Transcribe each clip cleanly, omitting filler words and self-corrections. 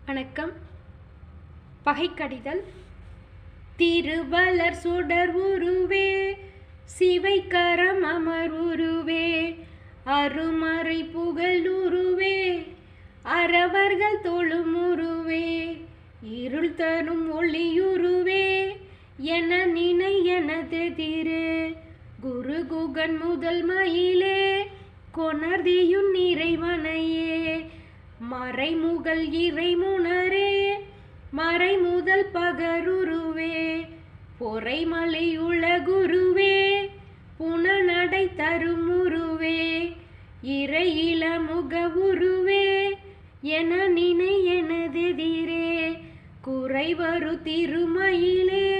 வணக்கம். பகைக்கடிதல். திருவளர் சுடர் உருவே, சிவைக்கரம் அமர் உருவே, அருமறை புகழ் உருவே, அறவர்கள் தொழும் உருவே, இருள் தரும் ஒளியுருவே, என நினை எனதெதிரே, குரு குகன் முதல் மயிலே, கொணர்தியுன் இறைவனையே, மறைமுகல் இறைமுனரே, மறைமுதல் பகருருவே, பொறைமலை உலகுருவே, புனநடை தருமுருவே, இறையில முகவுருவே, என நினை எனதெதிரே, குறைவரு திருமயிலே,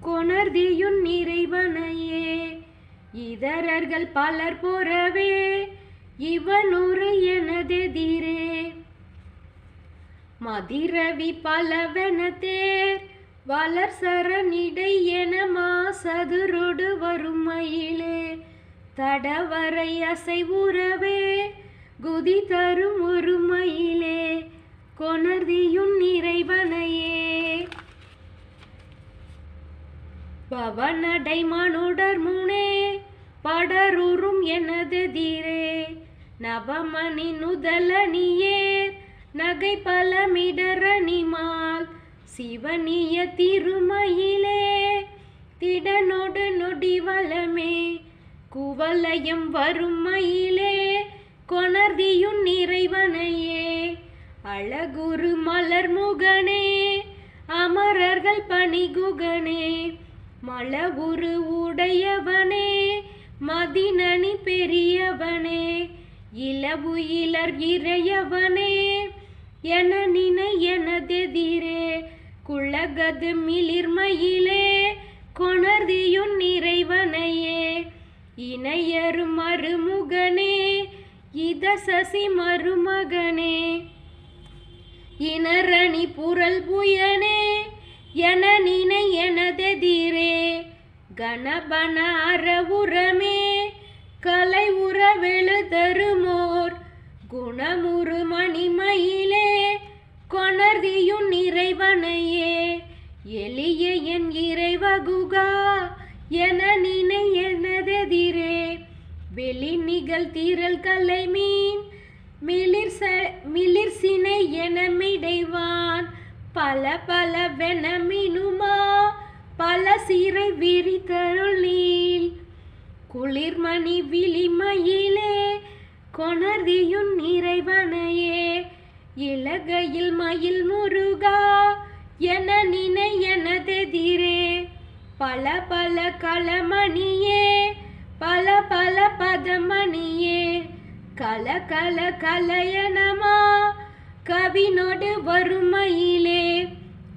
கொணர்தியுன் இறைவனையே, இதரர்கள் பலர் பொறவே, இவனுரை எனதெதிரே, மதிரவி பலவெனத்தேர் வளர் சரணிடை என மாசதுரொடு வரும் மயிலே, தடவரை அசைவுறவே, குதி தரும் ஒரு மயிலே, கொணர்தியுன் இறைவனையே, பவநடை மனுடர் முனே, படருறும் எனதெதிரே, நவமணி நுதலணியேர் நகை பலமிடரணிமால், சிவனிய திருமயிலே, திடனொடு நொடி வளமே, குவலயம் வரும் மயிலே, கொணர்தியுன் இறைவனையே, அழகுரு மலர் முகனே, அமரர்கள் பணிகுகனே, மளவுரு உடையவனே, மதினணி பெரியவனே, இளவு இலர் இறையவனே, என நினை எனதெதிரே, குலகது மிளிர்மயிலே, கொணர்தியுன் இறைவனையே, இணையரு மருமுகனே, இத சசி மருமகனே, இனரணி புரல் புயனே, என நினை எனதெதிரே, கணபன அறவுரமே, கலை உறவெழு தருமோர், குணமுறு மணிமயிலே, கொணர்தியுன் இறைவனையே, எளிய என் இறைவகுகா, என நினை எனதெதிரே, வெளி நிகழ் தீரல் கலைமீன் மிளிர் சினை என மிடைவான், பல பல வெனமினுமா, பல சிறை விரித்தருள் நீள், குளிர்மணி விழிமயிலே, கொணர்தியுன் இறைவனையே, இலகையில் மயில் முருகா, என நினை எனதெதிரே, பல பல களமணியே, பல பல பதமணியே, கல கல கலயனமா, கவினொடு வரும் மயிலே,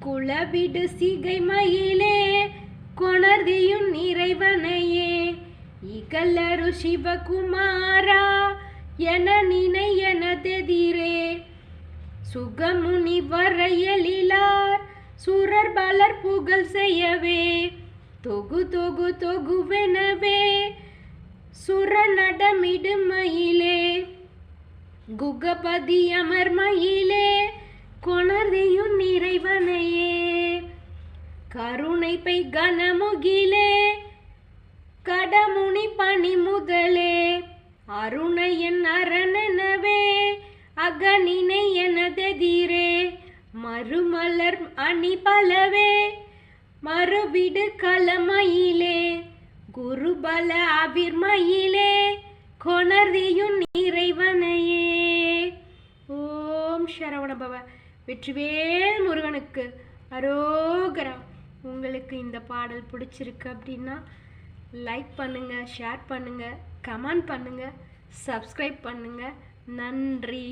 குலவிடு சிகை மயிலே, கொணர்தியுன் இறைவனையே, இகலரு சிவகுமாரா, என நினை எனதெதிரே, சுகமுனி வரையலிலார் சுரர் பலர் புகழ் செய்யவே, தொகு தொகு தொகுவெனவே, சுரநடமிடு மயிலே, குகபதி அமர் மயிலே, கொணர்தியுன் இறைவனையே, கருணை பை கணமுகிலே, கடமுனி பணி முதலே, அருணையன் அரணனவே, அகநினை எனதெதிரே, மறுமலர் அணி பலவே, மறுவிடு களமயிலே, குருபல அவிர்மயிலே, கொணர்தியுன் இறைவனையே. ஓம் சரவணபவ. வெற்றிவேல் முருகனுக்கு அரோகரா. உங்களுக்கு இந்த பாடல் பிடிச்சிருக்கு அப்படின்னா லைக் பண்ணுங்கள், ஷேர் பண்ணுங்கள், கமெண்ட் பண்ணுங்கள், சப்ஸ்கிரைப் பண்ணுங்கள். நன்றி.